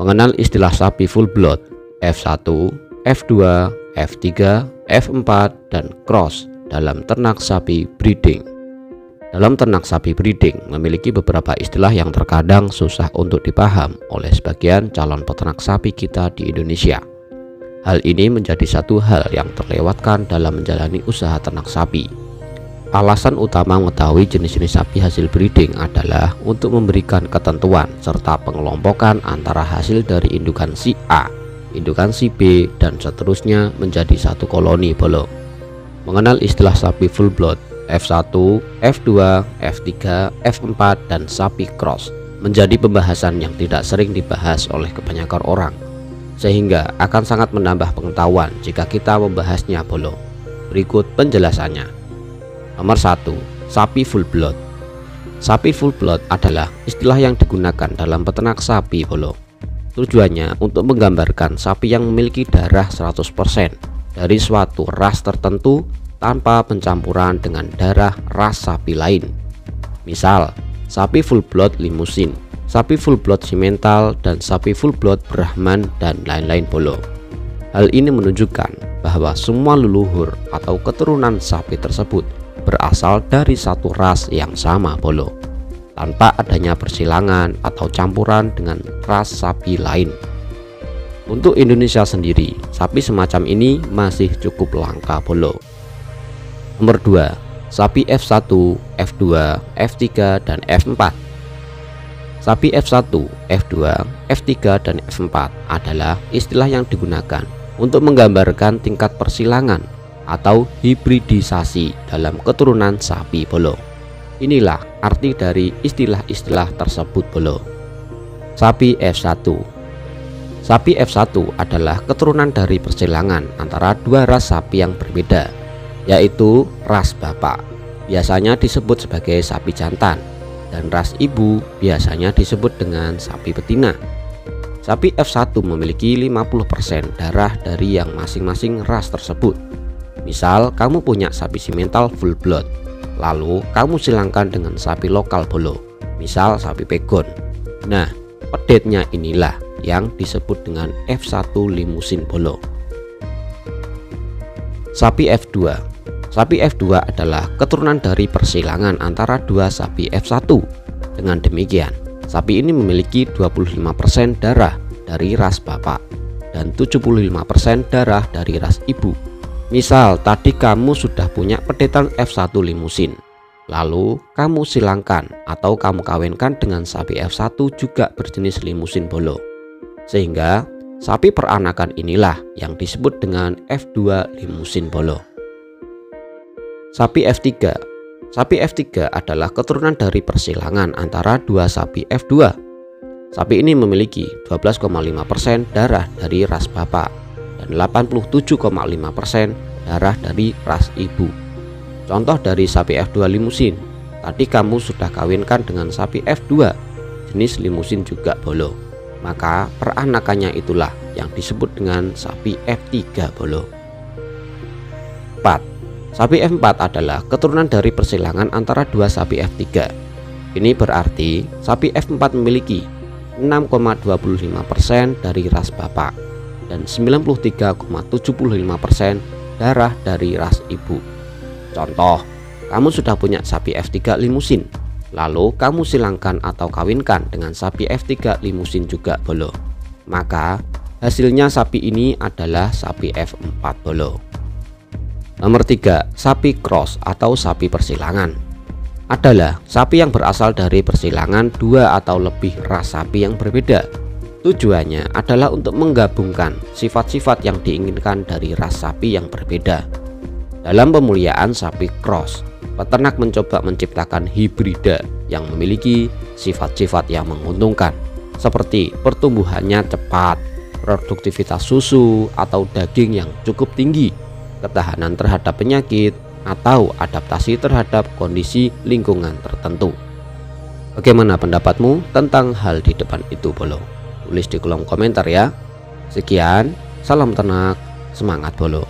Mengenal istilah sapi full blood F1, F2, F3, F4, dan cross dalam ternak sapi breeding. Dalam ternak sapi breeding memiliki beberapa istilah yang terkadang susah untuk dipaham oleh sebagian calon peternak sapi kita di Indonesia. Hal ini menjadi satu hal yang terlewatkan dalam menjalani usaha ternak sapi. Alasan utama mengetahui jenis-jenis sapi hasil breeding adalah untuk memberikan ketentuan serta pengelompokan antara hasil dari indukan si A, indukan si B, dan seterusnya menjadi satu koloni bolong. Mengenal istilah sapi full blood F1, F2, F3, F4, dan sapi cross menjadi pembahasan yang tidak sering dibahas oleh kebanyakan orang, sehingga akan sangat menambah pengetahuan jika kita membahasnya bolong. Berikut penjelasannya. Nomor 1. Sapi full blood. Sapi full blood adalah istilah yang digunakan dalam peternak sapi bolong. Tujuannya untuk menggambarkan sapi yang memiliki darah 100% dari suatu ras tertentu tanpa pencampuran dengan darah ras sapi lain. Misal, sapi full blood limusin, sapi full blood simental, dan sapi full blood Brahman, dan lain-lain bolong. Hal ini menunjukkan bahwa semua leluhur atau keturunan sapi tersebut berasal dari satu ras yang sama bolong, tanpa adanya persilangan atau campuran dengan ras sapi lain. Untuk Indonesia sendiri, sapi semacam ini masih cukup langka bolong. Nomor 2. Sapi F1, F2, F3, dan F4. Sapi F1, F2, F3, dan F4 adalah istilah yang digunakan untuk menggambarkan tingkat persilangan atau hibridisasi dalam keturunan sapi bolong. Inilah arti dari istilah-istilah tersebut bolong. Sapi F1. Sapi F1 adalah keturunan dari persilangan antara dua ras sapi yang berbeda, yaitu ras bapak biasanya disebut sebagai sapi jantan dan ras ibu biasanya disebut dengan sapi betina. Sapi F1 memiliki 50% darah dari yang masing-masing ras tersebut. Misal kamu punya sapi simental full blood, lalu kamu silangkan dengan sapi lokal bolong, misal sapi pegon. Nah, pedetnya inilah yang disebut dengan F1 limusin bolong. Sapi F2. Sapi F2 adalah keturunan dari persilangan antara dua sapi F1. Dengan demikian, sapi ini memiliki 25% darah dari ras bapak dan 75% darah dari ras ibu. Misal tadi kamu sudah punya pedetan F1 limusin, lalu kamu silangkan atau kamu kawinkan dengan sapi F1 juga berjenis limusin bolong, sehingga sapi peranakan inilah yang disebut dengan F2 limusin bolong. Sapi F3. Sapi F3 adalah keturunan dari persilangan antara dua sapi F2. Sapi ini memiliki 12,5% darah dari ras bapak dan 87,5% darah dari ras ibu. Contoh dari sapi F2 limusin, tadi kamu sudah kawinkan dengan sapi F2 jenis limusin juga bolong, maka peranakannya itulah yang disebut dengan sapi F3 bolong. 4. Sapi F4 adalah keturunan dari persilangan antara dua sapi F3. Ini berarti sapi F4 memiliki 6,25% dari ras bapak dan 93,75% darah dari ras ibu. Contoh, kamu sudah punya sapi F3 limusin, lalu kamu silangkan atau kawinkan dengan sapi F3 limusin juga bolong, maka hasilnya sapi ini adalah sapi F4 bolong. Nomor 3. Sapi cross atau sapi persilangan adalah sapi yang berasal dari persilangan dua atau lebih ras sapi yang berbeda. Tujuannya adalah untuk menggabungkan sifat-sifat yang diinginkan dari ras sapi yang berbeda. Dalam pemuliaan sapi cross, peternak mencoba menciptakan hibrida yang memiliki sifat-sifat yang menguntungkan, seperti pertumbuhannya cepat, produktivitas susu atau daging yang cukup tinggi, ketahanan terhadap penyakit, atau adaptasi terhadap kondisi lingkungan tertentu. Bagaimana pendapatmu tentang hal di depan itu bolong? Tulis di kolom komentar ya. Sekian, salam ternak, semangat bolong.